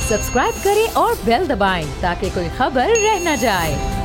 Subscribe करें और bell दबाएं ताकि कोई खबर रह न जाए।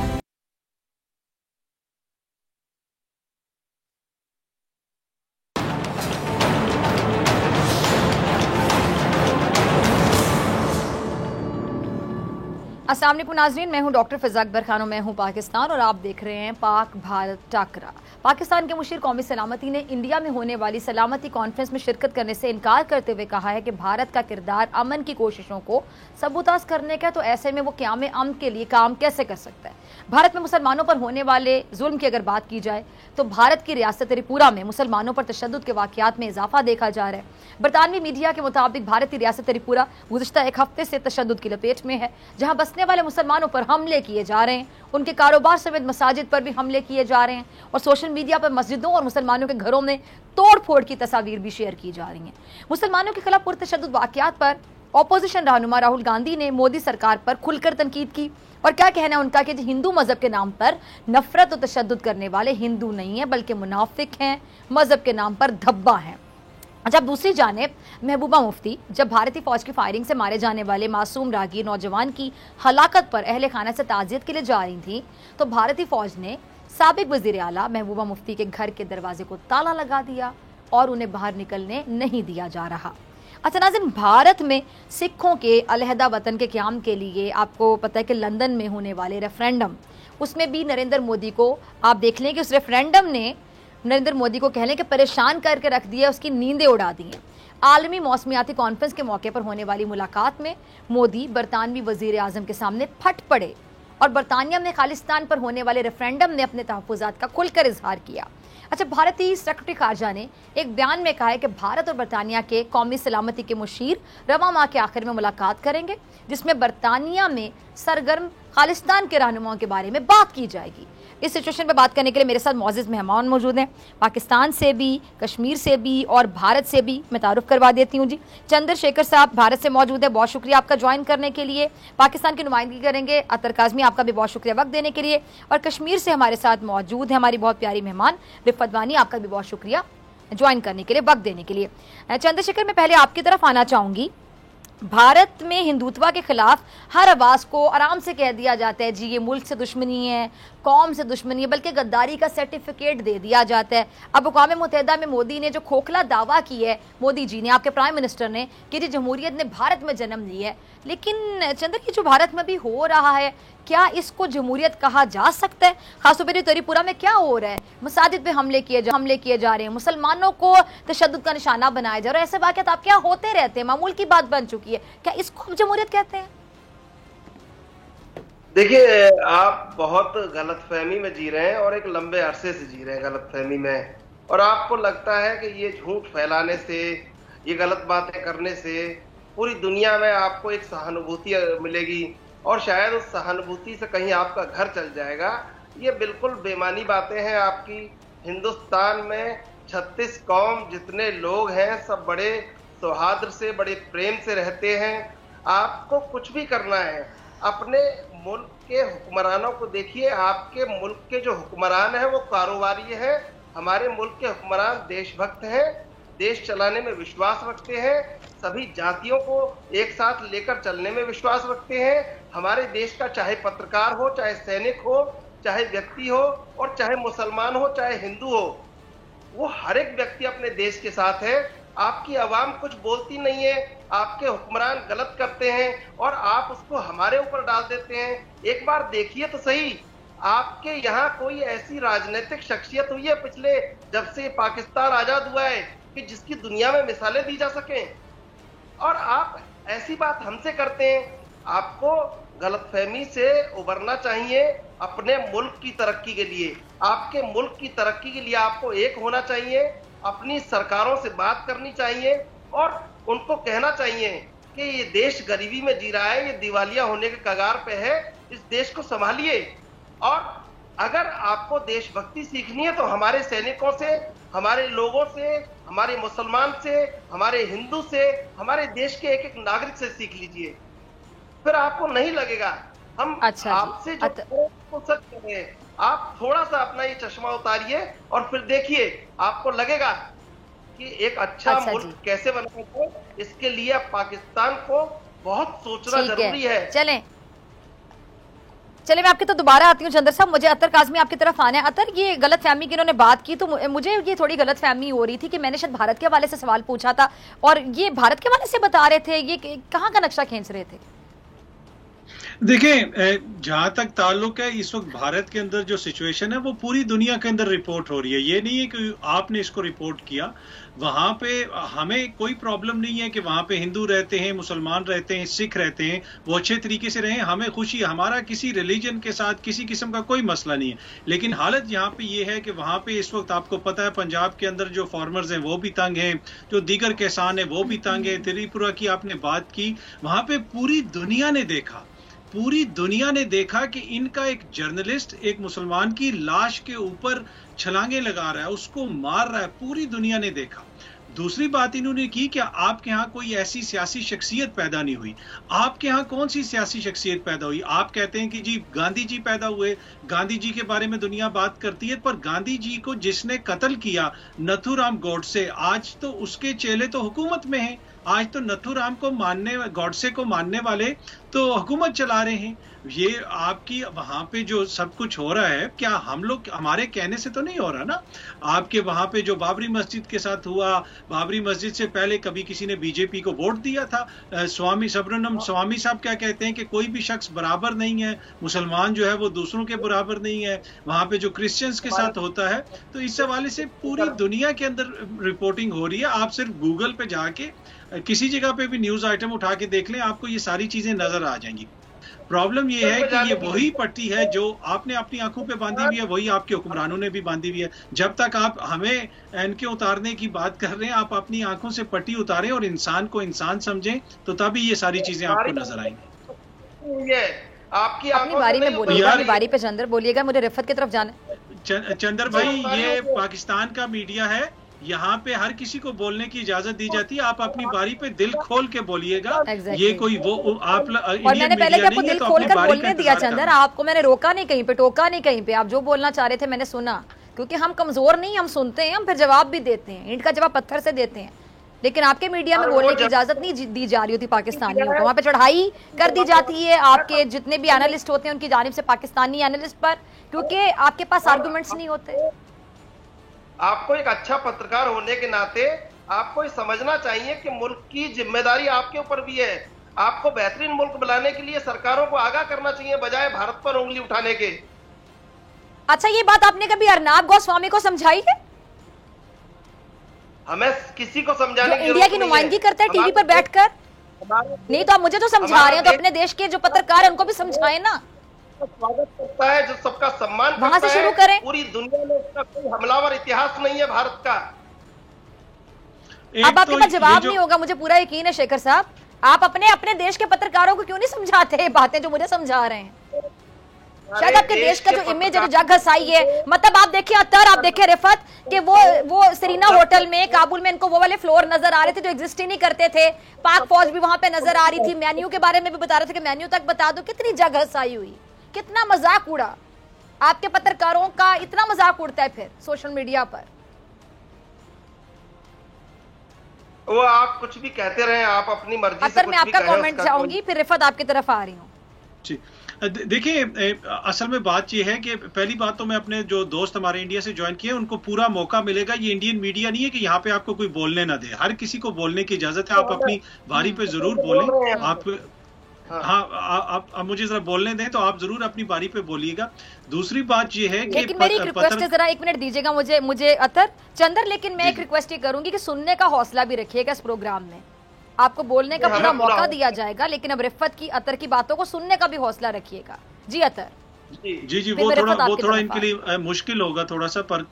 अस्सलाम वालेकुम नाज़रीन, मैं हूं डॉक्टर फ़िज़ा अकबर खान, मैं हूं पाकिस्तान और आप देख रहे हैं पाक भारत टाकरा। पाकिस्तान के मुशीर कौमी सलामती ने इंडिया में होने वाली सलामती कॉन्फ्रेंस में शिरकत करने से इनकार करते हुए कहा है कि भारत का किरदार अमन की कोशिशों को सबूताज करने का, तो ऐसे में वो क़याम अमन के लिए काम कैसे कर सकता है। भारत में मुसलमानों पर होने वाले जुल्म की अगर बात की जाए तो भारत की रियासत त्रिपुरा में मुसलमानों पर तशद्दुद के वाक़यात में इजाफा देखा जा रहा है। बरतानवी मीडिया के मुताबिक भारत की रियासत त्रिपुरा गुज़िश्ता एक हफ्ते से तशद्दुद की लपेट में है, जहाँ बसने वाले मुसलमानों पर हमले किए जा रहे हैं, उनके कारोबार समेत मसाजिद पर भी हमले किए जा रहे हैं और सोशल मीडिया पर मस्जिदों और मुसलमानों के घरों में तोड़ फोड़ की तस्वीर भी शेयर की जा रही हैं। मुसलमानों के खिलाफ पुरतशद्दुद वाक़यात पर ऑपोजिशन रहनुमा राहुल गांधी ने मोदी सरकार पर खुलकर तनकीद की और क्या कहना है उनका कि हिंदू मजहब के नाम पर नफरत और तशद्दुद करने वाले हिंदू नहीं है बल्कि मुनाफिक हैं, मजहब के नाम पर धब्बा हैं। जब दूसरी जानिब महबूबा मुफ्ती जब भारतीय फौज की फायरिंग से मारे जाने वाले मासूम रागी नौजवान की हलाकत पर अहले खाना से ताज़ियत के लिए जा रही थी तो भारतीय फौज ने साबिक वज़ीर आला महबूबा मुफ्ती के घर के दरवाजे को ताला लगा दिया और उन्हें बाहर निकलने नहीं दिया जा रहा। अच्छा नाज़रीन, भारत में सिखों के अलहदा वतन के क़याम के लिए आपको पता है कि लंदन में होने वाले रेफरेंडम, उसमें भी नरेंद्र मोदी को आप देख लें कि उस रेफरेंडम ने नरेंद्र मोदी को कह लें कि परेशान करके रख दिया, उसकी नींदें उड़ा दी हैं। आलमी मौसमियाती कॉन्फ्रेंस के मौके पर होने वाली मुलाकात में मोदी बरतानवी वज़ीर आज़म के सामने फट पड़े और बरतानिया में खालिस्तान पर होने वाले रेफरेंडम ने अपने तहफ़्फ़ुज़ात का खुलकर इजहार किया। अच्छा, भारतीय सेक्रेटरी खारजा ने एक बयान में कहा है कि भारत और बरतानिया के कौमी सलामती के मुशीर रवा माह के आखिर में मुलाकात करेंगे, जिसमें बरतानिया में सरगर्म खालिस्तान के रहनुमाओं के बारे में बात की जाएगी। इस सिचुएशन पे बात करने के लिए मेरे साथ मौजूद मेहमान मौजूद हैं, पाकिस्तान से भी, कश्मीर से भी और भारत से भी। मैं तारुफ करवा देती हूँ जी। चंद्रशेखर साहब भारत से मौजूद है, बहुत शुक्रिया आपका ज्वाइन करने के लिए। पाकिस्तान की नुमाइंदगी करेंगे अतर काज़मी, आपका भी बहुत शुक्रिया वक्त देने के लिए। और कश्मीर से हमारे साथ मौजूद है हमारी बहुत प्यारी मेहमान रिफत वानी, आपका भी बहुत शुक्रिया ज्वाइन करने के लिए, वक्त देने के लिए। चंद्रशेखर, मैं पहले आपकी तरफ आना चाहूँगी। भारत में हिंदुत्व के खिलाफ हर आवाज़ को आराम से कह दिया जाता है जी ये मुल्क से दुश्मनी है, कौम से दुश्मनी है, बल्कि गद्दारी का सर्टिफिकेट दे दिया जाता है। अब अक़वाम मुत्तहिदा में मोदी ने जो खोखला दावा की है, मोदी जी ने, आपके प्राइम मिनिस्टर ने, कि जी जमहूरियत ने भारत में जन्म ली है, लेकिन चंद्र की जो भारत में भी हो रहा है, क्या इसको जमहूरियत कहा जा सकता है? खासतौर पर त्रिपुरा में क्या हो रहा है, मसाजिद पे हमले किए जा रहे हैं, मुसलमानों को तशद्दुद का निशाना बनाया जा रहा है, ऐसे वाक़यात आप क्या होते रहते हैं, मामूल की बात बन चुकी है, क्या इसको जमहूरियत कहते हैं? देखिए, आप बहुत गलतफहमी में जी रहे हैं और एक लंबे अरसे से जी रहे हैं गलतफहमी में, और आपको लगता है कि ये झूठ फैलाने से, ये गलत बातें करने से पूरी दुनिया में आपको एक सहानुभूति मिलेगी और शायद उस सहानुभूति से कहीं आपका घर चल जाएगा। ये बिल्कुल बेमानी बातें हैं आपकी। हिंदुस्तान में 36 कौम जितने लोग हैं सब बड़े सौहार्द से, बड़े प्रेम से रहते हैं। आपको कुछ भी करना है, अपने मुल्क के हुक्मरानों को देखिए। आपके मुल्क के जो हुक्मरान हैं वो कारोबारी हैं। हमारे मुल्क के हुक्मरान देशभक्त हैं, देश चलाने में विश्वास रखते हैं, सभी जातियों को एक साथ लेकर चलने में विश्वास रखते हैं। हमारे देश का चाहे पत्रकार हो, चाहे सैनिक हो, चाहे व्यक्ति हो और चाहे मुसलमान हो, चाहे हिंदू हो, वो हर एक व्यक्ति अपने देश के साथ है। आपकी आवाम कुछ बोलती नहीं है, आपके हुक्मरान गलत करते हैं और आप उसको हमारे ऊपर डाल देते हैं। एक बार देखिए तो सही, आपके यहाँ कोई ऐसी राजनीतिक शख्सियत हुई है पिछले, जब से पाकिस्तान आजाद हुआ है, कि जिसकी दुनिया में मिसालें दी जा सकें? और आप ऐसी बात हमसे करते हैं। आपको गलतफहमी से उबरना चाहिए अपने मुल्क की तरक्की के लिए। आपके मुल्क की तरक्की के लिए आपको एक होना चाहिए, अपनी सरकारों से बात करनी चाहिए और उनको कहना चाहिए कि ये देश गरीबी में जी रहा है, ये दिवालिया होने के कगार पे है, इस देश को संभालिए। और अगर आपको देशभक्ति सीखनी है तो हमारे सैनिकों से, हमारे लोगों से, हमारे मुसलमान से, हमारे हिंदू से, हमारे देश के एक एक नागरिक से सीख लीजिए, फिर आपको नहीं लगेगा हम आपसे जो सच कर रहे हैं। आप थोड़ा सा अपना ये चश्मा उतारिए और फिर देखिए, आपको लगेगा कि एक अच्छा मुल्क कैसे बनाना है। इसके लिए पाकिस्तान को बहुत सोचना जरूरी है। चले मैं आपके तो दोबारा आती हूँ चंद्र साहब, मुझे अतर काज़मी आपकी तरफ आना है। अतर, ये गलत फहमी की इन्होंने बात की तो मुझे ये थोड़ी गलत फहमी हो रही थी कि मैंने शायद भारत के हवाले से सवाल पूछा था और ये भारत के हवाले से बता रहे थे, ये कहाँ का नक्शा खींच रहे थे? देखिए, जहां तक ताल्लुक है इस वक्त भारत के अंदर जो सिचुएशन है वो पूरी दुनिया के अंदर रिपोर्ट हो रही है। ये नहीं है कि आपने इसको रिपोर्ट किया। वहां पे हमें कोई प्रॉब्लम नहीं है कि वहां पे हिंदू रहते हैं, मुसलमान रहते हैं, सिख रहते हैं, वो अच्छे तरीके से रहें, हमें खुशी है। हमारा किसी रिलीजन के साथ किसी किस्म का कोई मसला नहीं है। लेकिन हालत यहाँ पे ये है कि वहां पे इस वक्त आपको पता है पंजाब के अंदर जो फार्मर्स हैं वो भी तंग हैं, जो दीगर किसान है वो भी तंग है। त्रिपुरा की आपने बात की, वहां पे पूरी दुनिया ने देखा कि इनका एक जर्नलिस्ट एक मुसलमान की लाश के ऊपर छलांगे लगा रहा है, उसको मार रहा है, पूरी दुनिया ने देखा। दूसरी बात इन्होंने की कि आपके यहाँ कोई ऐसी सियासी शख्सियत पैदा नहीं हुई। आपके यहाँ कौन सी सियासी शख्सियत पैदा हुई? आप कहते हैं कि जी गांधी जी पैदा हुए, गांधी जी के बारे में दुनिया बात करती है, पर गांधी जी को जिसने कत्ल किया नथुराम गोडसे, आज तो उसके चेले तो हुकूमत में हैं। आज तो नथुराम को मानने, गॉडसे को मानने वाले तो हुकूमत चला रहे हैं। ये आपकी वहां पे जो सब कुछ हो रहा है, क्या हम लोग हमारे कहने से तो नहीं हो रहा ना? आपके वहां पे जो बाबरी मस्जिद के साथ हुआ, बाबरी मस्जिद से पहले कभी किसी ने बीजेपी को वोट दिया था? स्वामी सुब्रमण्यम स्वामी साहब क्या कहते हैं कि कोई भी शख्स बराबर नहीं है, मुसलमान जो है वो दूसरों के बराबर नहीं है। वहां पे जो क्रिश्चियंस के साथ होता है, तो इस हवाले से पूरी दुनिया के अंदर रिपोर्टिंग हो रही है। आप सिर्फ गूगल पे जाके किसी जगह पे भी न्यूज आइटम उठा के देख लें, आपको ये सारी चीजें नजर आ जाएंगी। प्रॉब्लम ये है कि ये वही पट्टी है जो आपने अपनी आंखों पे बांधी हुई है, वही आपके हुक्मरानों ने भी बांधी हुई है। जब तक आप हमें इनके उतारने की बात कर रहे हैं, आप अपनी आंखों से पट्टी उतारें और इंसान को इंसान समझें, तो तभी ये सारी चीजें आपको नजर आएंगी। आपकी अपनी बारी में बोलिएगा, अपनी बारी पे चंद्र बोलिएगा, मुझे रिफत की तरफ जाना। चंद्र भाई, ये पाकिस्तान का मीडिया है, यहाँ पे हर किसी को बोलने की इजाजत दी जाती है। आप अपनी बारी पे दिल खोल के बोलिएगा। ये कोई वो आप और मैंने पहले भी आपको दिल खोल कर बोलने दिया चंदर, आपको मैंने रोका नहीं कहीं पे, टोका नहीं कहीं पे। आप जो बोलना चाह रहे थे मैंने सुना, क्योंकि हम कमजोर नहीं, हम सुनते हैं, हम फिर जवाब भी देते हैं, ईंट का जवाब पत्थर से देते हैं। लेकिन आपके मीडिया में बोलने की इजाजत नहीं दी जा रही होती पाकिस्तानियों को, वहां पे चढ़ाई कर दी जाती है आपके जितने भी एनालिस्ट होते हैं उनकी जानिब से पाकिस्तानी एनालिस्ट पर, क्योंकि आपके पास आर्गुमेंट्स नहीं होते। आपको एक अच्छा पत्रकार होने के नाते आपको ये समझना चाहिए कि मुल्क की जिम्मेदारी आपके ऊपर भी है। आपको बेहतरीन मुल्क बनाने के लिए सरकारों को आगाह करना चाहिए, बजाय भारत पर उंगली उठाने के। अच्छा, ये बात आपने कभी अर्नाब गोस्वामी को समझाई है? हमें किसी को समझाने की इंडिया की नुमाइंदगी करते हैं टीवी पर बैठकर? नहीं तो आप मुझे तो समझा रहे हैं, तो अपने देश के जो पत्रकार है उनको भी समझाए ना। स्वागत करता है, जो सबका सम्मान वहां करता से शुरू करें। पूरी दुनिया में उसका कोई हमलावर इतिहास नहीं है भारत का। अब आपके पास जवाब नहीं होगा, मुझे पूरा यकीन है शेखर साहब। आप अपने देश के पत्रकारों को क्यों नहीं समझाते बातें जो मुझे समझा रहे हैं? शायद आपके देश का जो इमेज है, जो जग हसाई है, मतलब आप देखिए अतर, आप देखिए रिफत कि वो सरीना होटल में काबुल में इनको वो वाले फ्लोर नजर आ रहे थे जो एग्जिस्ट ही नहीं करते थे। पाक फौज भी वहां पे नजर आ रही थी, मेन्यू के बारे में भी बता रहे थे कि मेन्यू तक बता दो। कितनी जग हसाई हुई, कितना मजाक उड़ा, आपके पत्रकारों का इतना मजाक उड़ता है फिर सोशल मीडिया पर। वो आप कुछ भी कहते रहे, आप अपनी मर्जी से मैं आपका कमेंट चाहूंगी, फिर रिफत आपकी तरफ आ रही हूँ। देखिए, असल में बात यह है कि पहली बात तो मैं अपने जो दोस्त हमारे इंडिया से ज्वाइन किए उनको पूरा मौका मिलेगा। ये इंडियन मीडिया नहीं है कि यहाँ पे आपको कोई बोलने ना दे, हर किसी को बोलने की इजाजत है। आप अपनी बारी पे जरूर बोलें। आप आप मुझे जरा बोलने दें तो आप जरूर अपनी बारी पे बोलिएगा। दूसरी बात ये है कि लेकिन मेरी एक रिक्वेस्ट है, जरा एक मिनट दीजिएगा मुझे अतर चंदर, लेकिन मैं एक रिक्वेस्ट ये करूंगी कि सुनने का हौसला भी रखिएगा इस प्रोग्राम में। आपको बोलने का पूरा मौका दिया जाएगा, लेकिन अब रिफत की, अतर की बातों को सुनने का भी हौसला रखिएगा। जी अतर। जी वो थोड़ा इनके लिए मुश्किल होगा थोड़ा सा, पर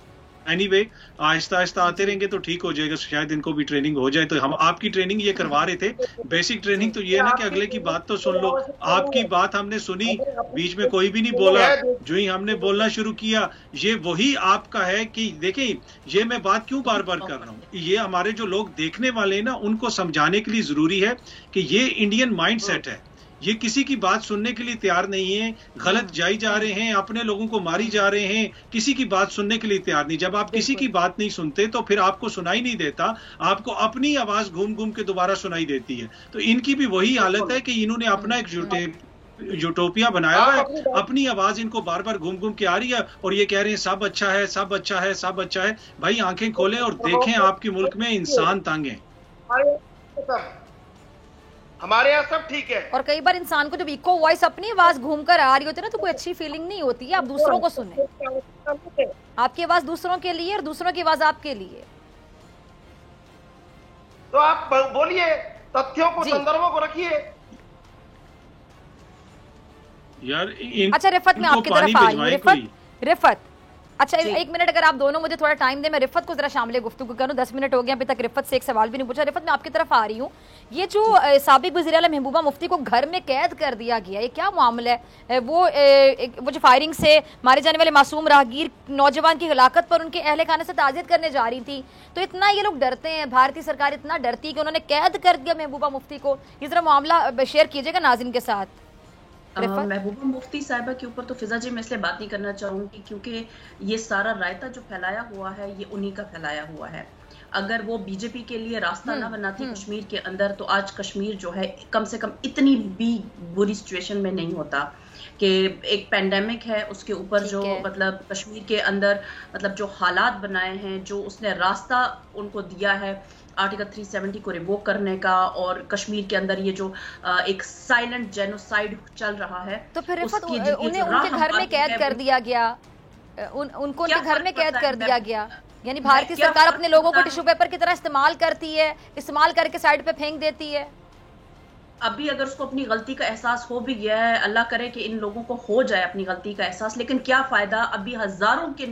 एनीवे आहिस्ता आहिस्ता आते रहेंगे तो ठीक हो जाएगा। शायद इनको भी ट्रेनिंग हो जाए। तो हम आपकी ट्रेनिंग ये करवा रहे थे, बेसिक ट्रेनिंग तो ये ना कि अगले की बात तो सुन लो। आपकी बात हमने सुनी, बीच में कोई भी नहीं बोला। जो ही हमने बोलना शुरू किया, ये वही आपका है कि देखिए, ये मैं बात क्यों बार बार कर रहा हूँ, ये हमारे जो लोग देखने वाले हैं ना, उनको समझाने के लिए जरूरी है कि ये इंडियन माइंड सेट है। ये किसी की बात सुनने के लिए तैयार नहीं है, गलत जाई जा रहे हैं, अपने लोगों को मारी जा रहे हैं, किसी की बात सुनने के लिए तैयार नहीं। जब आप किसी की बात नहीं सुनते तो फिर आपको सुनाई नहीं देता, आपको अपनी आवाज घूम घूम के दोबारा सुनाई देती है। तो इनकी भी वही हालत है कि इन्होंने अपना एक यूटोपिया बनाया हुआ है, अपनी आवाज इनको बार बार घूम घूम के आ रही है और ये कह रहे हैं सब अच्छा है, सब अच्छा है, सब अच्छा है। भाई आंखें खोलें और देखें, आपके मुल्क में इंसान तंग है। हमारे यहाँ सब ठीक है। और कई बार इंसान को जब इको वॉइस अपनी आवाज घूम कर आ रही होती है ना, तो कोई अच्छी फीलिंग नहीं होती है। आप दूसरों को सुने, आपकी आवाज दूसरों के लिए और दूसरों की आवाज आपके लिए। तो आप बोलिए, तथ्यों को, संदर्भों को रखिए यार। अच्छा रिफत, मैं आपकी तरफ आ रही हूँ। रिफत, अच्छा एक मिनट अगर आप दोनों मुझे थोड़ा टाइम दें, मैं रिफत को जरा शामिल गुफ्तगू करूं। 10 मिनट हो गए अभी तक रिफत से एक सवाल भी नहीं पूछा। रिफत, मैं आपकी तरफ आ रही हूँ। ये जो साबिक वज़ीर आला महबूबा मुफ्ती को घर में कैद कर दिया गया, ये क्या मामला है? वो जो फायरिंग से मारे जाने वाले मासूम राहगीर नौजवान की हलाकत पर उनके अहले खाने से ताज़ियत करने जा रही थी, तो इतना ये लोग डरते हैं, भारतीय सरकार इतना डरती है कि उन्होंने कैद कर दिया महबूबा मुफ्ती को। ये जरा मामला शेयर कीजिएगा नाज़रीन के साथ। महबूबा मुफ्ती साहिबा के ऊपर तो फिजा जी मैं इसलिए बात नहीं करना चाहूंगी क्योंकि ये सारा रायता जो फैलाया हुआ है ये उन्हीं का फैलाया हुआ है। अगर वो बीजेपी के लिए रास्ता ना बनाती कश्मीर के अंदर, तो आज कश्मीर जो है कम से कम इतनी भी बुरी सिचुएशन में नहीं होता कि एक पेंडेमिक है उसके ऊपर जो मतलब कश्मीर के अंदर मतलब जो हालात बनाए हैं, जो उसने रास्ता उनको दिया है आर्टिकल 370 को रिवोक करने का, और कश्मीर के अंदर ये जो एक साइलेंट जेनोसाइड चल रहा है, तो फिर उन्हें उनके घर में कैद कर दिया गया, उनको उनके घर में कैद कर दिया गया। यानी भारतीय सरकार अपने लोगों को टिश्यू पेपर की तरह इस्तेमाल करती है, इस्तेमाल करके साइड पे फेंक देती है। अभी अगर उसको अपनी गलती का एहसास हो भी गया है, अल्लाह करे कि इन लोगों को हो जाए अपनी गलती का एहसास, लेकिन क्या फायदा? अभी हजारों के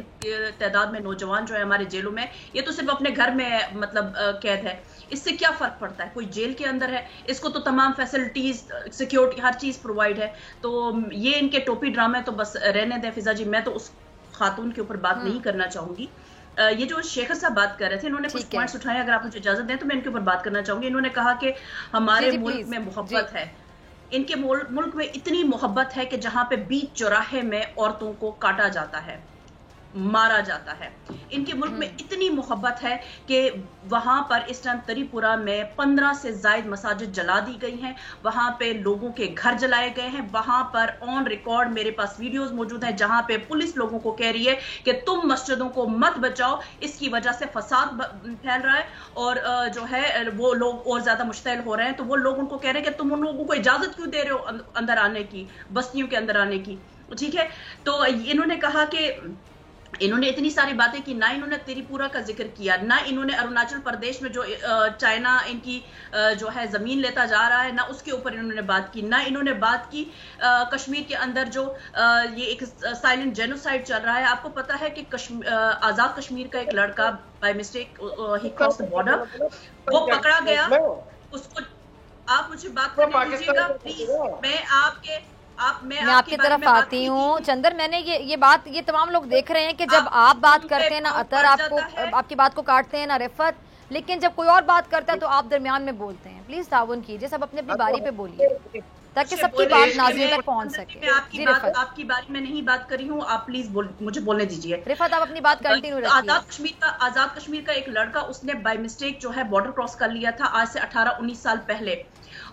तादाद में नौजवान जो है हमारे जेलों में, ये तो सिर्फ अपने घर में मतलब कैद है, इससे क्या फर्क पड़ता है? कोई जेल के अंदर है, इसको तो तमाम फैसिलिटीज, सिक्योरिटी, हर चीज प्रोवाइड है। तो ये इनके टोपी ड्रामे तो बस रहने दें फिजा जी। मैं तो उस खातून के ऊपर बात नहीं करना चाहूंगी। ये जो शेखर साहब बात कर रहे थे, इन्होंने कुछ पॉइंट्स उठाए, अगर आप मुझे इजाजत दें तो मैं इनके ऊपर बात करना चाहूंगी। इन्होंने कहा कि हमारे मुल्क में मोहब्बत है, इनके मुल्क में इतनी मोहब्बत है कि जहां पे बीच चौराहे में औरतों को काटा जाता है, मारा जाता है। इनके मुल्क में इतनी मोहब्बत है कि वहां पर इस टाइम त्रिपुरा में 15 से ज्यादा मसाजिद जला दी गई हैं, वहां पे लोगों के घर जलाए गए हैं, वहां पर ऑन रिकॉर्ड मेरे पास वीडियोस मौजूद हैं जहां पे पुलिस लोगों को कह रही है कि तुम मस्जिदों को मत बचाओ, इसकी वजह से फसाद फैल रहा है और जो है वो लोग और ज्यादा मुश्तैल हो रहे हैं। तो वो लोग उनको कह रहे हैं कि तुम उन लोगों को इजाजत क्यों दे रहे हो अंदर आने की, बस्तियों के अंदर आने की, ठीक है। तो इन्होंने कहा कि इन्होंने इतनी सारी बातें की, ना इन्होंने त्रिपुरा का जिक्र किया, ना इन्होंने अरुणाचल प्रदेश में जो चाइना इनकी जो है जमीन लेता जा रहा है, ना उसके ऊपर इन्होंने बात की, ना इन्होंने बात की कश्मीर के अंदर जो ये एक साइलेंट जेनोसाइड चल रहा है। आपको पता है कि आजाद कश्मीर का एक लड़का by mistake he cross the border, वो पकड़ा गया, उसको आप मुझे बात करने दीजिएगा प्लीज। मैं आपकी तरफ आती हूँ चंदर। मैंने ये तमाम लोग देख रहे हैं कि जब आप बात करते हैं ना अतर आपकी बात को काटते हैं, ना रिफत, लेकिन जब कोई और बात करता है तो आप दरमियान में बोलते हैं। प्लीज ताउन कीजिए, सब अपनी अपनी बारी पे बोलिए ताकि सबकी बात नाज़रीन तक पहुंच सके। मैं आपकी बारी में नहीं बात करी हूँ, आप प्लीज मुझे बोलने दीजिए। रिफत आप अपनी बात कंटिन्यू रखिए। आजाद कश्मीर का एक लड़का, उसने बाय मिस्टेक जो है बॉर्डर क्रॉस कर लिया था आज से 18-19 साल पहले,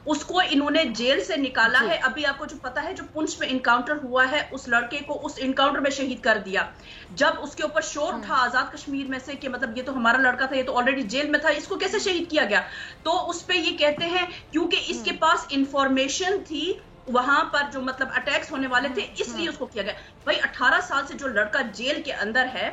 उसको इन्होंने जेल से निकाला है। अभी आपको जो पता है जो पुंछ में इनकाउंटर हुआ है, उस लड़के को उस इनकाउंटर में शहीद कर दिया। जब उसके ऊपर शोर उठा आजाद कश्मीर में से कि मतलब ये तो हमारा लड़का था, ये तो ऑलरेडी जेल में था, इसको कैसे शहीद किया गया? तो उस पे ये कहते हैं क्योंकि इसके पास इंफॉर्मेशन थी वहां पर जो मतलब अटैक्स होने वाले थे, इसलिए उसको किया गया। भाई 18 साल से जो लड़का जेल के अंदर है,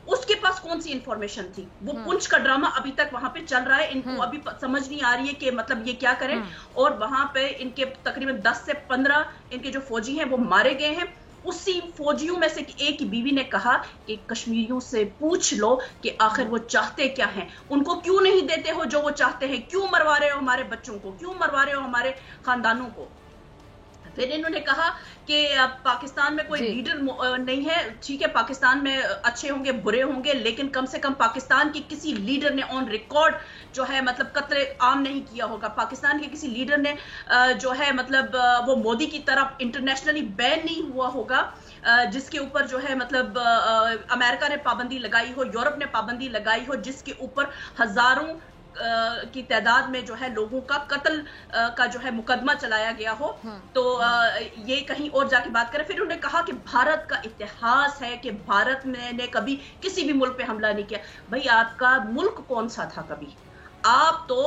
उसके पास कौन सी इंफॉर्मेशन थी? वो पुंछ का ड्रामा अभी तक वहां पे चल रहा है, इनको अभी समझ नहीं आ रही है कि मतलब ये क्या करें। और वहां पे इनके तकरीबन 10 से 15 इनके जो फौजी हैं वो मारे गए हैं। उसी फौजियों में से एक की बीवी ने कहा कि कश्मीरियों से पूछ लो कि आखिर वो चाहते क्या हैं, उनको क्यों नहीं देते हो जो वो चाहते हैं, क्यों मरवा रहे हो हमारे बच्चों को, क्यों मरवा रहे हो हमारे खानदानों को। फिर इन्होंने कहा कि पाकिस्तान में कोई लीडर नहीं है, ठीक है पाकिस्तान में अच्छे होंगे बुरे होंगे, लेकिन कम से कम पाकिस्तान के किसी लीडर ने ऑन रिकॉर्ड जो है मतलब कत्ल आम नहीं किया होगा। पाकिस्तान के किसी लीडर ने जो है मतलब वो मोदी की तरफ इंटरनेशनली बैन नहीं हुआ होगा, जिसके ऊपर जो है मतलब अमेरिका ने पाबंदी लगाई हो, यूरोप ने पाबंदी लगाई हो, जिसके ऊपर हजारों की तादाद में जो है लोगों का कत्ल का जो है मुकदमा चलाया गया हो। तो ये कहीं और जाके बात करें। फिर उन्होंने कहा कि भारत का इतिहास है कि भारत ने कभी किसी भी मुल्क पे हमला नहीं किया। भाई आपका मुल्क कौन सा था कभी? आप तो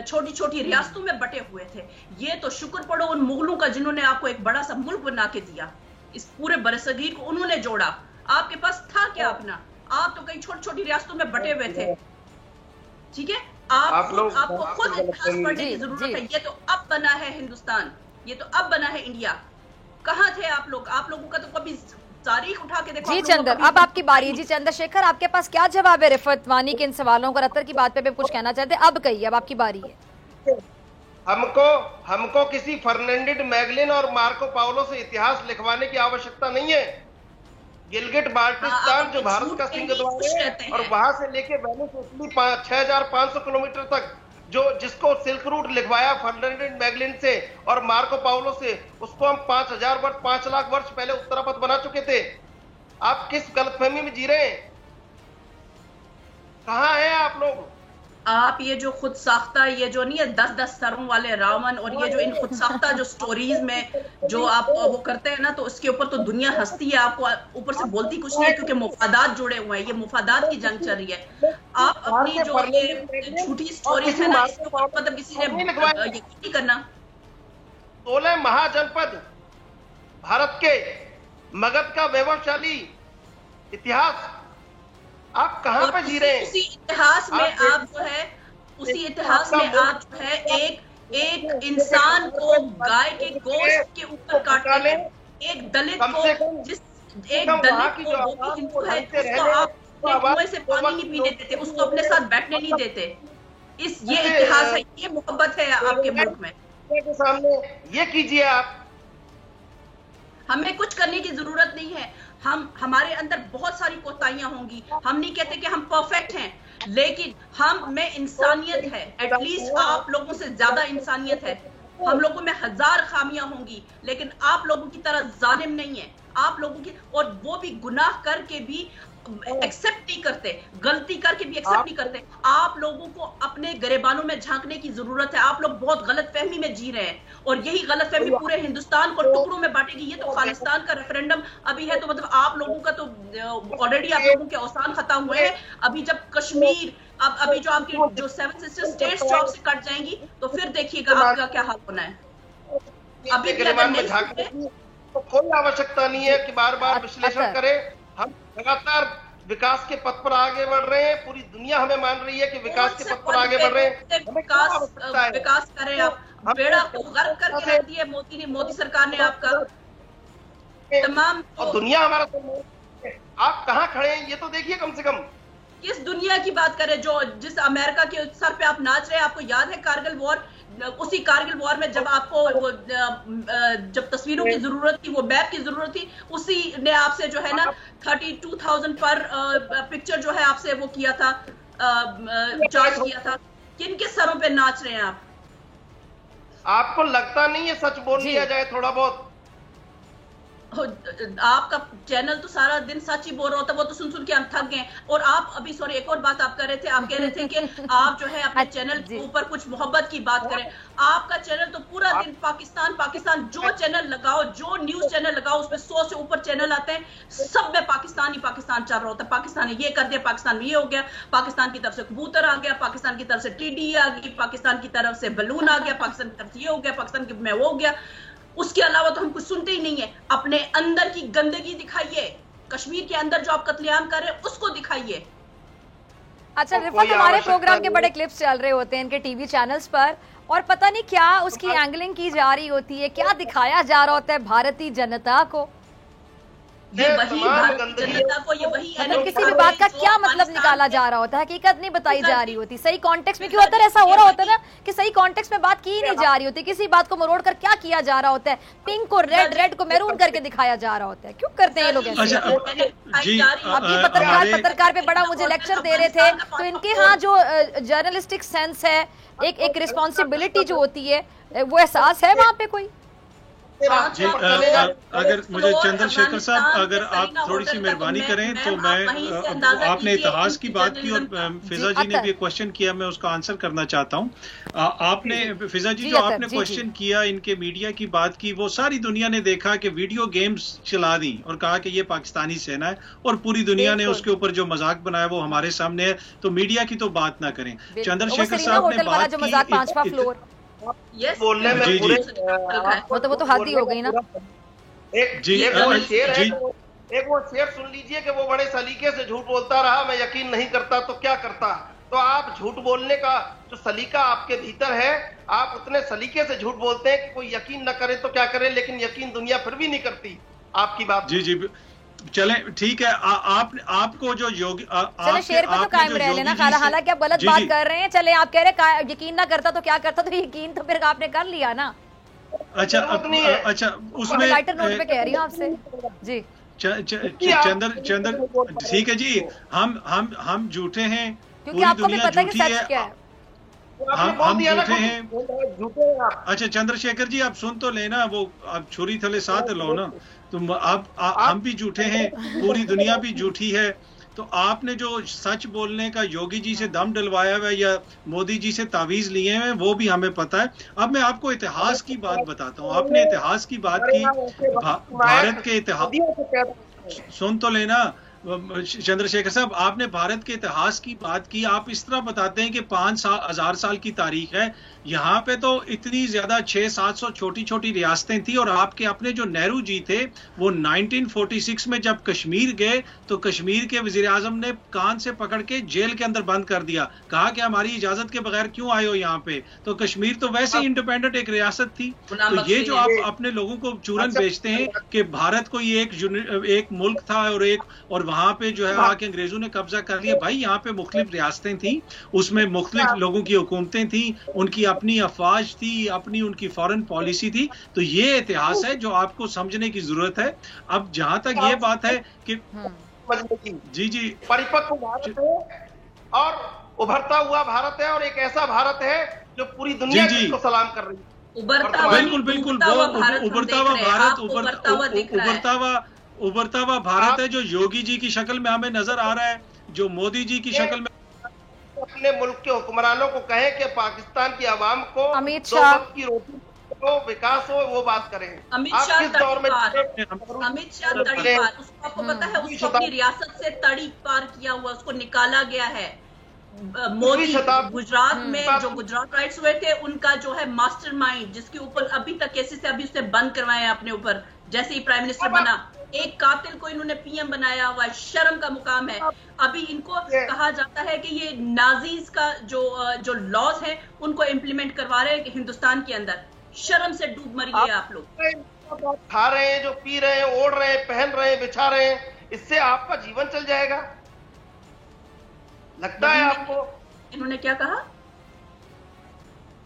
छोटी छोटी रियासतों में बटे हुए थे। ये तो शुक्र पड़ो उन मुगलों का जिन्होंने आपको एक बड़ा सा मुल्क बना के दिया, इस पूरे बरसगीर को उन्होंने जोड़ा। आपके पास था क्या अपना? आप तो कई छोटी छोटी रियासतों में बटे हुए थे, ठीक है। आपको खुद इतिहास पढ़ने की जरूरत है। ये तो अब बना है हिंदुस्तान, ये तो अब बना है इंडिया। कहाँ थे आप लोग? आप लोगों का तो कभी तारीख उठा के देखो। जी चंदर, अब आपकी बारी है। जी चंद्रशेखर, आपके पास क्या जवाब है रिफत वानी के इन सवालों को? रत्तर की बात पे भी कुछ कहना चाहते हैं, अब कहिए, अब आपकी बारी है। हमको किसी फर्नांडिस मैगलिन और मार्को पाउलो से इतिहास लिखवाने की आवश्यकता नहीं है। गिलगिट बाल्टिस्तान जो भारत का सिंहद्वार है और वहां से लेके वेनेजुएला 6500 किलोमीटर तक जिसको सिल्क रूट लिखवाया फर्नांडिस मैगलिन से और मार्को पाउलो से, उसको हम 5 लाख वर्ष पहले उत्तरापथ बना चुके थे। आप किस गलतफहमी में जी रहे हैं? कहाँ हैं आप लोग? आप ये जो खुद साख्ता, ये जो नहीं है 10-10 सरों वाले रावण, और ये जो इन खुद साख्ता जो स्टोरीज में जो आप वो करते हैं ना, तो उसके ऊपर तो दुनिया हंसती है। आपको ऊपर से बोलती कुछ नहीं, क्योंकि मुफादात जुड़े हुए हैं। ये मुफादात की जंग चल रही है। आप अपनी जो ये झूठी स्टोरीज है ना, इसके ऊपर मतलब किसी ने यकीन नहीं करना। 16 महाजनपद भारत के मगध का वैभवशाली इतिहास, आप कहां पे जी रहे हैं? उसी इतिहास में आप जो है, उसी इतिहास में आप जो है एक इंसान को गाय के गोश्त के ऊपर काटते हैं, एक दलित को, जिस एक दलित को वो भी हिंदू है, उसको आप अपने कुएं से पानी नहीं पीने देते, उसको अपने साथ बैठने नहीं देते। ये इतिहास है, ये मोहब्बत है आपके मुल्क में। सामने ये कीजिए आप। हमें कुछ करने की जरूरत नहीं है। हमारे अंदर बहुत सारी कोताहियां होंगी। हम नहीं कहते कि हम परफेक्ट हैं, लेकिन हम में इंसानियत है। एटलीस्ट आप लोगों से ज्यादा इंसानियत है। हम लोगों में 1000 खामियां होंगी, लेकिन आप लोगों की तरह जालिम नहीं है। आप लोगों की, और वो भी गुनाह करके भी एक्सेप्ट नहीं करते, गलती करके भी एक्सेप्ट नहीं करते। आप लोगों को अपने गरेबानों में झांकने की जरूरत है। आप लोग बहुत गलत फहमी में जी रहे हैं, और यही गलत फहमी पूरे हिंदुस्तान को टुकड़ों में बांटेगी। ये तो खालिस्तान का रेफरेंडम अभी है, तो मतलब आप लोगों का तो ऑलरेडी आप लोगों के औसान खत्म हुए हैं। अभी जब कश्मीर, अभी जो आपकी जो 7 सिस्टर स्टेट्स जो आपसे कट जाएंगी, तो फिर देखिएगा आपका क्या हाल होना है। अभी कोई आवश्यकता नहीं है कि बार बार विश्लेषण करें। हम लगातार विकास के पथ पर आगे बढ़ रहे हैं। पूरी दुनिया हमें मान रही है कि विकास के पथ पर आगे बढ़ रहे हैं। विकास करें आप। बेड़ा को गर्क करके रख दिया मोदी सरकार ने आपका तमाम। और दुनिया हमारा, आप कहाँ खड़े हैं ये तो देखिए कम से कम। किस दुनिया की बात करें? जिस अमेरिका के सर पे आप नाच रहे हैं। आपको याद है कारगिल वॉर? उसी कारगिल वॉर में जब आपको वो जब तस्वीरों की जरूरत थी, वो मैप की जरूरत थी, उसी ने आपसे जो है ना 32,000 पर पिक्चर जो है आपसे वो किया था, चार्ज किया था। किनके सरों पे नाच रहे हैं आप? आपको लगता नहीं है सच बोल लिया जाए थोड़ा बहुत? आपका चैनल तो सारा दिन सच ही बोल रहा होता, वो तो सुन सुन के हम थक गए। और आप अभी, सॉरी, एक और बात आप कर रहे थे, आप कह रहे थे कि आप जो है अपने चैनल के ऊपर कुछ मोहब्बत की बात करें। आपका चैनल तो पूरा दिन पाकिस्तान पाकिस्तान, जो चैनल लगाओ, जो न्यूज चैनल लगाओ, उसमें 100 से ऊपर चैनल आते हैं, सब में पाकिस्तान ही पाकिस्तान चल रहा होता है। पाकिस्तान ने ये कर दिया, पाकिस्तान में ये हो गया, पाकिस्तान की तरफ से कबूतर आ गया, पाकिस्तान की तरफ से टीडी आ गई, पाकिस्तान की तरफ से बलून आ गया, पाकिस्तान की तरफ से ये हो गया, पाकिस्तान में वो हो गया। उसके अलावा तो हम कुछ सुनते ही नहीं है। अपने अंदर की गंदगी दिखाइए। कश्मीर के अंदर जो आप कत्लेआम कर रहे हैं उसको दिखाइए। अच्छा रिफत, हमारे प्रोग्राम के बड़े क्लिप्स चल रहे होते हैं इनके टीवी चैनल्स पर, और पता नहीं क्या उसकी एंगलिंग की जा रही होती है, क्या दिखाया जा रहा होता है भारतीय जनता को। ये वही भारतीय जनता को, ये वही मतलब किसी भी बात का क्या मतलब निकाला जा रहा होता है, हकीकत नहीं बताई जा रही होती। सही कॉन्टेक्स्ट में क्यों होता है, ऐसा हो रहा होता है ना कि सही कॉन्टेक्स्ट में बात की नहीं जा रही होती, किसी बात को मरोड़ कर क्या किया जा रहा होता है, पिंक को रेड, रेड को मैरून करके दिखाया जा रहा होता है। क्यों करते हैं ये लोग ऐसे? अब ये पत्रकार पे बड़ा मुझे लेक्चर दे रहे थे, तो इनके यहाँ जो जर्नलिस्टिक सेंस है, एक रिस्पॉन्सिबिलिटी जो होती है, वो एहसास है वहाँ पे कोई? जी, अगर मुझे चंद्रशेखर साहब, अगर आप थोड़ी सी मेहरबानी करें तो मैं, आपने इतिहास की बात की और फिजा जी ने भी क्वेश्चन किया, मैं उसका आंसर करना चाहता हूं। आपने फिजा जी जो आपने क्वेश्चन किया, इनके मीडिया की बात की, वो सारी दुनिया ने देखा कि वीडियो गेम्स चला दी और कहा कि ये पाकिस्तानी सेना है, और पूरी दुनिया ने उसके ऊपर जो मजाक बनाया वो हमारे सामने है, तो मीडिया की तो बात ना करें। चंद्रशेखर साहब ने बात की, बोलने में पूरे वो तो हाथी हो गई ना। एक वो शेर सुन लीजिए कि वो बड़े सलीके से झूठ बोलता रहा, मैं यकीन नहीं करता तो क्या करता। तो आप झूठ बोलने का जो सलीका आपके भीतर है, आप उतने सलीके से झूठ बोलते हैं कि कोई यकीन न करे तो क्या करे, लेकिन यकीन दुनिया फिर भी नहीं करती आपकी बात। जी चले, ठीक है। आपको जो योगी, चले शेर पे तो कायम रह लेना, हालांकि आप गलत बात कर रहे हैं। चले, आप कह रहे हैं यकीन ना करता तो क्या करता, तो यकीन तो फिर आपने कर लिया ना। अच्छा उसमें लाइटर नोट पे कह रही हूँ आपसे जी। चंद्र ठीक है जी, हम झूठे हैं, क्योंकि आपको भी पता है कि सच क्या है। हम झूठे हैं। अच्छा चंद्रशेखर जी, आप सुन तो लेना, वो आप छुरी थले साथ लो ना, तुम आप हम भी झूठे हैं, पूरी दुनिया भी झूठी है। तो आपने जो सच बोलने का योगी जी से दम डलवाया हुआ या मोदी जी से तावीज लिए हैं, वो भी हमें पता है। अब मैं आपको इतिहास की बात बताता हूँ। आपने इतिहास की बात की, भारत के इतिहास सुन तो लेना चंद्रशेखर साहब, आपने भारत के इतिहास की बात की। आप इस तरह बताते हैं कि 5,000 साल की तारीख है। यहाँ पे तो इतनी ज्यादा 600-700 छोटी छोटी रियासतें थी, और आपके अपने जो नेहरू जी थे वो 1946 में जब कश्मीर गए तो कश्मीर के वजीर आजम ने कान से पकड़ के जेल के अंदर बंद कर दिया, कहा कि हमारी इजाजत के बगैर क्यों आए हो यहाँ पे। तो कश्मीर तो वैसे ही इंडिपेंडेंट एक रियासत थी। तो ये जो आप अपने लोगों को चूरन बेचते हैं कि भारत को ये एक मुल्क था और वहां पे जो है आके अंग्रेजों ने कब्जा कर लिया, भाई यहाँ पे मुख्तलिफ रियासतें थी, उसमें मुख्तलिफ लोगों की हुकूमतें थी, उनकी अपनी अफवाज थी, अपनी उनकी फॉरेन पॉलिसी थी। तो ये इतिहास है जो आपको समझने की जरूरत है। अब जहां तक ये बात है कि जी परिपक्व भारत है और उभरता हुआ भारत है, और एक ऐसा भारत है जो पूरी दुनिया को सलाम कर रही है। बिल्कुल उभरता हुआ भारत है जो योगी जी की शक्ल में हमें नजर आ रहा है, जो मोदी जी की शक्ल में। अपने मुल्क के हुक्मरानों को कहें कि पाकिस्तान की आवाम को अमित शाह की रोटी हो, विकास हो, वो बात करें। अमित शाह तड़ीपार, उसको आपको पता है, उसको अपनी रियासत से तड़ी पार किया हुआ, उसको निकाला गया है। मोदी गुजरात में जो गुजरात राइट्स हुए थे, उनका जो है मास्टरमाइंड, जिसके ऊपर अभी तक केसेस से अभी उसने बंद करवाए हैं अपने ऊपर, जैसे ही प्राइम मिनिस्टर बना, एक कातिल को इन्होंने पीएम बनाया हुआ है। शर्म का मुकाम है। अभी इनको कहा जाता है कि ये नाजीज का जो लॉज है उनको इम्प्लीमेंट करवा रहे हैं हिंदुस्तान के अंदर। शर्म से डूब मरिए आप लोग। खा रहे हैं, जो पी रहे हैं, ओढ़ रहे हैं, पहन रहे हैं, बिछा रहे हैं, इससे आपका जीवन चल जाएगा, लगता है आपको? इन्होंने क्या कहा?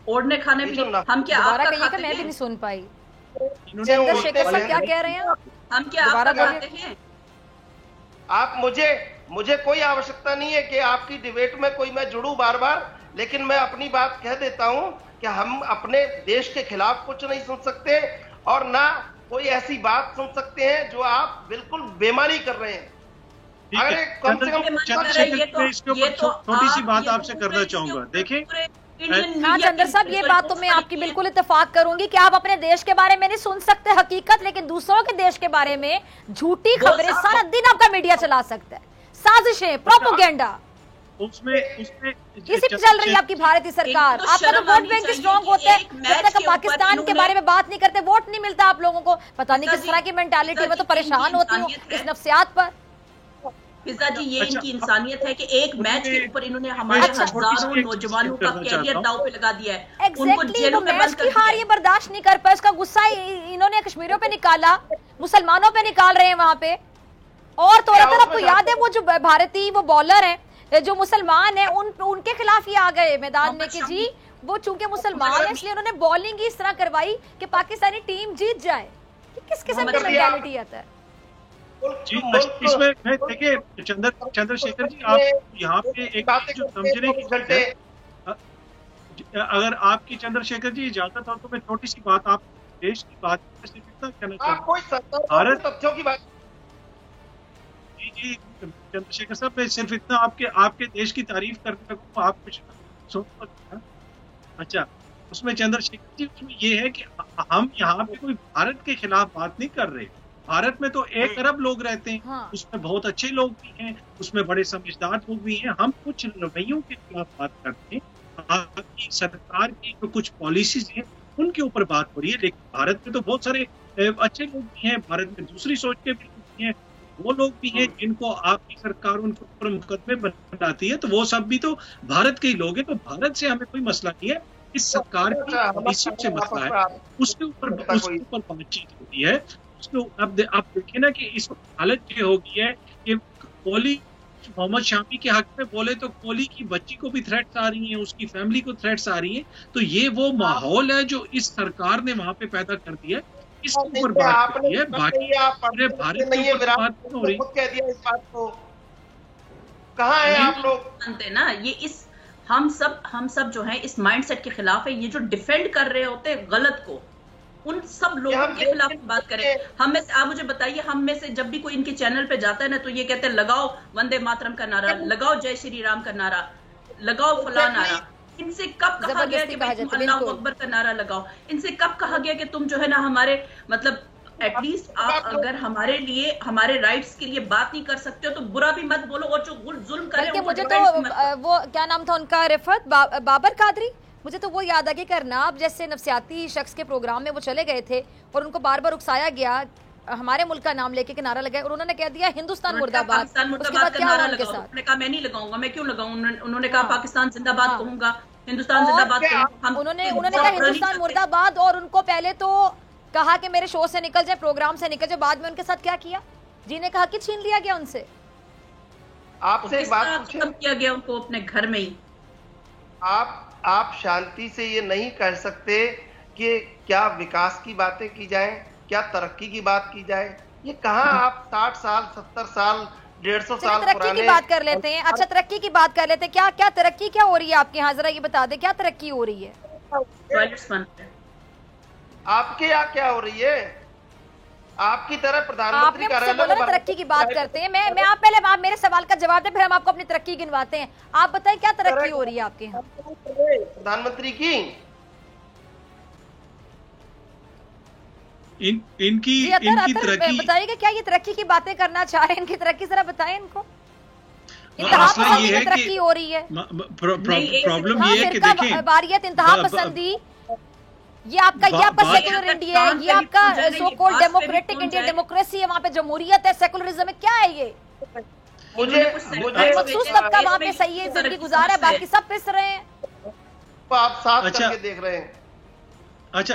ओढ़ने खाने भी हम क्या आपका खाते मैं भी नहीं सुन पाई। चंद्रशेखर साहब क्या कह रहे हैं? हम क्या आपका खाते हैं? आप मुझे कोई आवश्यकता नहीं है कि आपकी डिबेट में कोई मैं जुड़ूं बार बार, लेकिन मैं अपनी बात कह देता हूं कि हम अपने देश के खिलाफ कुछ नहीं सुन सकते, और ना कोई ऐसी बात सुन सकते हैं जो आप बिल्कुल बेमानी कर रहे हैं। अरे कम से कम छोटी सी बात आपसे करना चाहूंगा। देखिए हाँ चंद्र साहब, ये बात तो मैं आपकी बिल्कुल इत्तेफाक करूंगी कि आप अपने देश के बारे में नहीं सुन सकते हकीकत, लेकिन दूसरों के देश के बारे में झूठी खबरें सारा दिन आपका मीडिया चला सकता है, साजिशें, प्रोपेगेंडा, उसमें इसी पे चल रही है आपकी भारतीय सरकार। आप तो वोट बैंक स्ट्रॉन्ग होते हैं, जब तक पाकिस्तान के बारे में बात नहीं करते वोट नहीं मिलता आप लोगों को। पता नहीं किस तरह की मेंटालिटी में तो परेशान होती हूँ इस नफ्सियात पर। फिजा जी, ये इनकी इंसानियत है कि एक मैच के ऊपर इन्होंने हमारे हजारों नौजवानों का कैरियर दांव पे लगा दिया है। उनको जेलों में बंद कर दिया। हार ये बर्दाश्त नहीं कर पाए, इसका गुस्सा इन्होंने कश्मीरियों पे निकाला, मुसलमानों पे निकाल रहे हैं वहां पे। और तौर आपको याद है वो जो भारतीय वो बॉलर है जो मुसलमान है उनके खिलाफ ही आ गए मैदान में कि जी वो चूंकि मुसलमान है इसलिए उन्होंने बॉलिंग ही इस तरह करवाई कि पाकिस्तानी टीम जीत जाए। किस किस्म की मेंटालिटी आता है जी? इसमें देखिए चंद्रशेखर जी, आप यहाँ पे एक जो समझने की बात है, अगर आपकी चंद्रशेखर जी इजाजत हो तो मैं छोटी सी बात आप देश की बात इतना कहना चाहता हूँ। भारत तथ्यों की बात जी चंद्रशेखर साहब, मैं सिर्फ इतना आपके देश की तारीफ करने लगूँ आप कुछ सोच। अच्छा, उसमें चंद्रशेखर जी उसमें ये है कि हम यहाँ पे कोई भारत के खिलाफ बात नहीं कर रहे। भारत में तो 1 अरब लोग रहते हैं। हाँ। उसमें बहुत अच्छे लोग भी हैं, उसमें बड़े समझदार लोग भी हैं। हम कुछ रवैयों के खिलाफ बात करते हैं। आपकी सरकार की जो कुछ पॉलिसीज हैं उनके ऊपर बात हो रही है, लेकिन भारत में तो बहुत सारे अच्छे लोग भी हैं, भारत में दूसरी सोच के भी हैं, वो लोग भी हैं जिनको आपकी सरकार उनके ऊपर मुकदमे बनाती है, तो वो सब भी तो भारत के ही लोग हैं। तो भारत से हमें कोई मसला नहीं है, इस सरकार की पॉलिसी से मसला है, उसके ऊपर बातचीत होती है। उसको अब देखिए ना कि इस हालत ये हो गई है कि कोहली मोहम्मद शामी के हक में बोले तो कोहली की बच्ची को भी थ्रेट्स आ रही हैं, उसकी फैमिली को थ्रेट्स आ रही हैं। तो ये वो माहौल है जो इस सरकार ने वहां पे पैदा कर दिया है, इसके ऊपर बात करनी है। बाकी पूरे भारत के ऊपर बात हो रही है। इस बात को कहाँ है आप लोग जानते ना, ये इस हम सब जो है इस माइंडसेट के खिलाफ है। ये जो डिफेंड कर रहे होते हैं गलत को, उन सब लोगों के खिलाफ बात करें। हम में से आप मुझे बताइए, हम में से जब भी कोई इनके चैनल पे जाता है ना, तो ये कहते हैं लगाओ वंदे मातरम का नारा, लगाओ जय श्री राम का नारा, लगाओ फला नारा। इनसे कब कहा गया कि भाई तुम अल्लाह अकबर का नारा लगाओ? इनसे कब कहा गया कि तुम जो है ना हमारे मतलब एटलीस्ट आप अगर हमारे लिए हमारे राइट्स के लिए बात नहीं कर सकते हो तो बुरा भी मत बोलो, और जो जुल्म करे मुझे तो वो क्या नाम था उनका, रिफत बाबर कादरी, मुझे तो वो याद आ गया कि अर्नाब जैसे नफसियाती शख्स के प्रोग्राम में वो चले गए थे और उन्नको बार बार उकसाया गया हमारे मुल्क का नाम लेके नारा लगाया और उन्होंने कह दिया हिंदुस्तान मुर्दाबाद। उसके बाद क्या हुआ उनके साथ? उन्होंने कहा मैं नहीं लगाऊंगा, मैं क्यों लगाऊं? उन्होंने कहा पाकिस्तान जिंदाबाद कहूंगा, हिंदुस्तान जिंदाबाद कहूंगा। उन्होंने कहा हिंदुस्तान मुर्दाबाद, और उनको पहले तो कहा कि मेरे शो से निकल जाए, प्रोग्राम से निकल जाए। बाद में उनके साथ क्या किया जी ने कहा कि छीन लिया गया उनसे। आपसे एक बात खत्म किया गया उनको अपने घर में ही। आप शांति से ये नहीं कह सकते कि क्या विकास की बातें की जाए, क्या तरक्की की बात की जाए? ये कहाँ आप 60 साल 70 साल 150 साल तरक्की की बात कर लेते हैं। अच्छा, तरक्की की बात कर लेते हैं। क्या तरक्की क्या हो रही है आपके यहाँ, जरा ये बता दें, क्या तरक्की हो रही है आपके यहाँ? क्या हो रही है? आपकी तरह प्रधानमंत्री कार्यालय में तरक्की की बात करते हैं। मैं आप पहले आप मेरे सवाल का जवाब दें, फिर हम आपको अपनी तरक्की गिनवाते हैं। आप बताइए क्या तरक्की हो रही है आपके यहाँ प्रधानमंत्री की? इनकी तरक्की बताइए क्या ये तरक्की की बातें करना चाह रहे हैं? इनकी तरक्की जरा बताएं इनको। मसला ये है तरक्की हो रही है, प्रॉब्लम ये है कि देखिए वारियत, इंतहा पसंदी, ये आपका सेकुलर इंडिया है, ये आपका so called democratic India, democracy है, वहाँ पे जमहूरियत है, सेकुलरिज्म है, क्या है ये? मुझे मखसूस तबका वहाँ पे सही है, जिंदगी गुजार है, बाकी सब पिस रहे हैं। आप साफ करके देख रहे हैं। अच्छा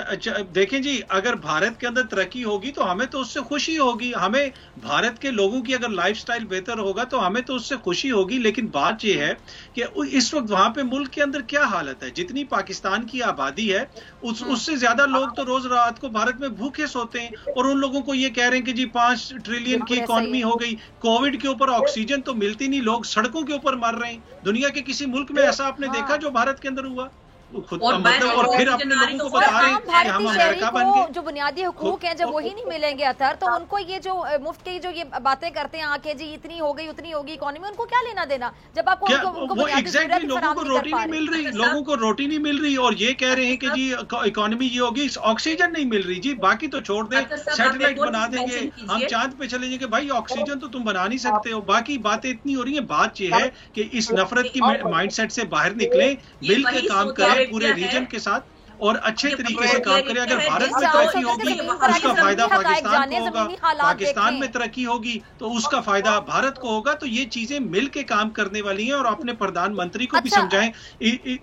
देखें जी, अगर भारत के अंदर तरक्की होगी तो हमें तो उससे खुशी होगी। हमें भारत के लोगों की अगर लाइफस्टाइल बेहतर होगा तो हमें तो उससे खुशी होगी। लेकिन बात यह है कि इस वक्त वहां पे मुल्क के अंदर क्या हालत है, जितनी पाकिस्तान की आबादी है उससे ज्यादा लोग तो रोज रात को भारत में भूखे सोते हैं, और उन लोगों को ये कह रहे हैं कि जी 5 ट्रिलियन की इकोनॉमी हो गई। कोविड के ऊपर ऑक्सीजन तो मिलती नहीं, लोग सड़कों के ऊपर मर रहे हैं। दुनिया के किसी मुल्क में ऐसा आपने देखा जो भारत के अंदर हुआ? और फिर अपने लोगों को बता रहे हैं कि हम अमेरिका बन गए। जो बुनियादी हुकूक हैं जब वही नहीं मिलेंगे अतर, तो उनको ये जो मुफ्त की जो ये बातें करते हैं आके जी इतनी हो गई उतनी होगी इकोनॉमी, उनको क्या लेना देना जब आपको वो एग्जैक्टली लोगों को रोटी नहीं मिल रही, लोगों को रोटी नहीं मिल रही, और ये कह रहे हैं कि जी इकोनॉमी ये होगी, ऑक्सीजन नहीं मिल रही। जी बाकी तो छोड़ दें, सैटेलाइट बना देंगे, हम चांद पे चले जाएंगे, भाई ऑक्सीजन तो तुम बना नहीं सकते हो। बाकी बातें इतनी हो रही है। बात ये है कि इस नफरत की माइंडसेट से बाहर निकले, मिल के काम करें पूरे रीजन के साथ और अच्छे तरीके से काम करें। अगर भारत में तरक्की होगी उसका फायदा पाकिस्तान को होगा, पाकिस्तान में तरक्की होगी तो उसका फायदा भारत को होगा। तो ये चीजें मिल के काम करने वाली हैं, और अपने प्रधानमंत्री को भी समझाएं।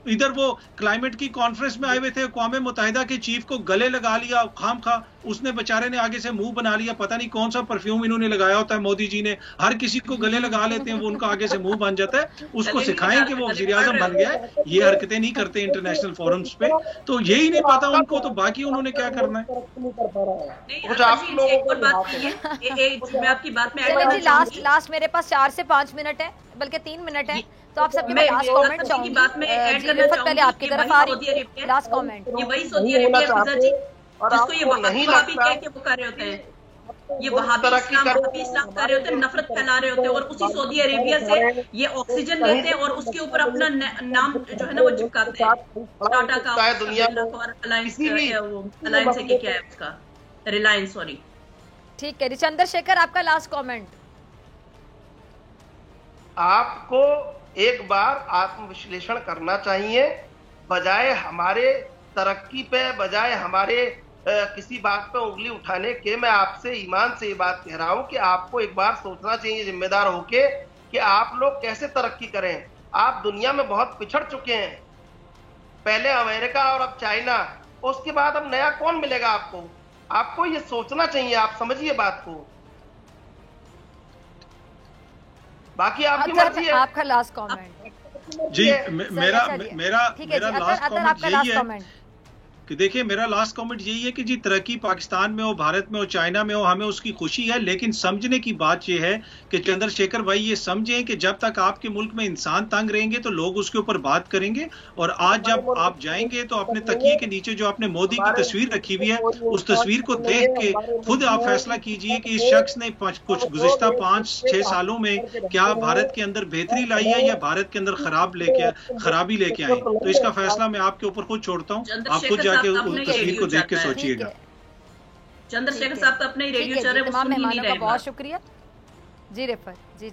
इधर वो क्लाइमेट की कॉन्फ्रेंस में आए हुए थे, अक़वाम मुत्तहिदा के चीफ को गले लगा लिया खाम खा, उसने बेचारे ने आगे से मुंह बना लिया, पता नहीं कौन सा परफ्यूम इन्होंने लगाया होता है मोदी जी ने, हर किसी को गले लगा लेते हैं, वो उनका आगे से मुंह बन जाता है। उसको सिखाएं कि वो वजीर आजम बन गया है, ये हरकतें नहीं करते इंटरनेशनल फोरम्स पे, तो यही नहीं पता उनको, तो बाकी उन्होंने क्या करना है। मैं आपकी बात में चलिए जी, लास्ट मेरे पास 4 से 5 मिनट है, बल्कि 3 मिनट है, तो आप सबके लास्ट कमेंट चाहूंगी। बात में ऐड करना चाहूंगी, पहले आपकी तरफ आ रही है लास्ट कमेंट। ये वही सऊदी अरेबिया फिजा जी जिसको ये वहाबी कह के वो कर रहे होते हैं, ये वहाबी इस्लाम कर रहे होते हैं, नफरत फैला रहे होते हैं, और उसी सऊदी अरेबिया से ये ऑक्सीजन लेते हैं और उसके ऊपर अपना नाम जो है ना वो चिपकाते हैं, टाटा का और अलायंस है, क्या है उसका, रिलायंस, सॉरी। ठीक है जी, चंद्रशेखर आपका लास्ट कमेंट। आपको एक बार आत्मविश्लेषण करना चाहिए, बजाय हमारे तरक्की पे, बजाय हमारे किसी बात पे उंगली उठाने के। मैं आपसे ईमान से ये बात कह रहा हूं कि आपको एक बार सोचना चाहिए जिम्मेदार होके कि आप लोग कैसे तरक्की करें। आप दुनिया में बहुत पिछड़ चुके हैं, पहले अमेरिका और अब चाइना, उसके बाद अब नया कौन मिलेगा आपको। आपको ये सोचना चाहिए, आप समझिए बात को, बाकी आपकी मर्जी है। आपका लास्ट कमेंट जी। मेरा लास्ट कमेंट यही है कि देखिए, मेरा लास्ट कमेंट यही है कि जी तरक्की पाकिस्तान में हो, भारत में हो, चाइना में हो, हमें उसकी खुशी है, लेकिन समझने की बात यह है कि चंद्रशेखर भाई ये समझें कि जब तक आपके मुल्क में इंसान तंग रहेंगे तो लोग उसके ऊपर बात करेंगे। और आज जब आप जाएंगे तो अपने तकिए के नीचे जो आपने मोदी की तस्वीर रखी हुई है, उस तस्वीर को देख के खुद आप फैसला कीजिए कि इस शख्स ने कुछ गुज़िश्ता 5-6 सालों में क्या भारत के अंदर बेहतरी लाई है या भारत के अंदर खराबी लेके आए। तो इसका फैसला मैं आपके ऊपर खुद छोड़ता हूँ, आप खुद जाके उस तस्वीर को देख के सोचिएगा। चंद्रशेखर साहब तो अपने ही रेडियो चल रहे हैं, वो सुन ही नहीं रहे। बहुत शुक्रिया जी रेफर जी।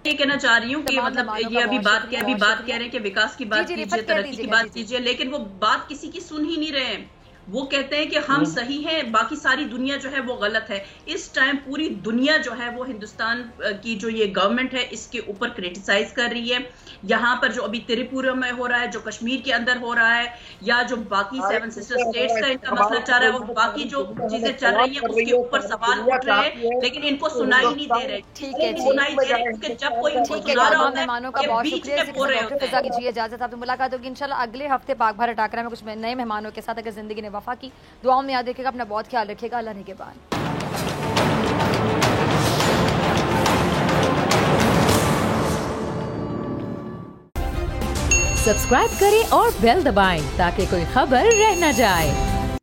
ये कहना चाह रही हूँ कि मतलब ये अभी बात कह रहे हैं कि विकास की बात कीजिए, तरक्की की बात कीजिए, लेकिन वो बात किसी की सुन ही नहीं रहे हैं। वो कहते हैं कि हम सही हैं, बाकी सारी दुनिया जो है वो गलत है। इस टाइम पूरी दुनिया जो है वो हिंदुस्तान की जो ये गवर्नमेंट है इसके ऊपर क्रिटिसाइज कर रही है। यहाँ पर जो अभी त्रिपुरा में हो रहा है, जो कश्मीर के अंदर हो रहा है, या जो बाकी 7 सिस्टर स्टेट्स का इनका मसला चल रहा है, और बाकी जो चीजें चल रही है उसके ऊपर सवाल उठ रहे हैं, लेकिन इनको सुनाई नहीं दे रहे। सुनाई दे रहे क्योंकि जब कोई सुना रहा होता है, बीच में बोल रहे होते हैं। जी इजाजत, आपसे मुलाकात होगी इंशाल्लाह अगले हफ्ते पाक भारत टाकरा में कुछ नए मेहमानों के साथ। अगर जिंदगी ने वफा की, दुआओं में याद रखिएगा, अपना बहुत ख्याल रखिएगा। अल्लाह निगहबान। सब्सक्राइब करें और बेल दबाएं ताकि कोई खबर रह न जाए।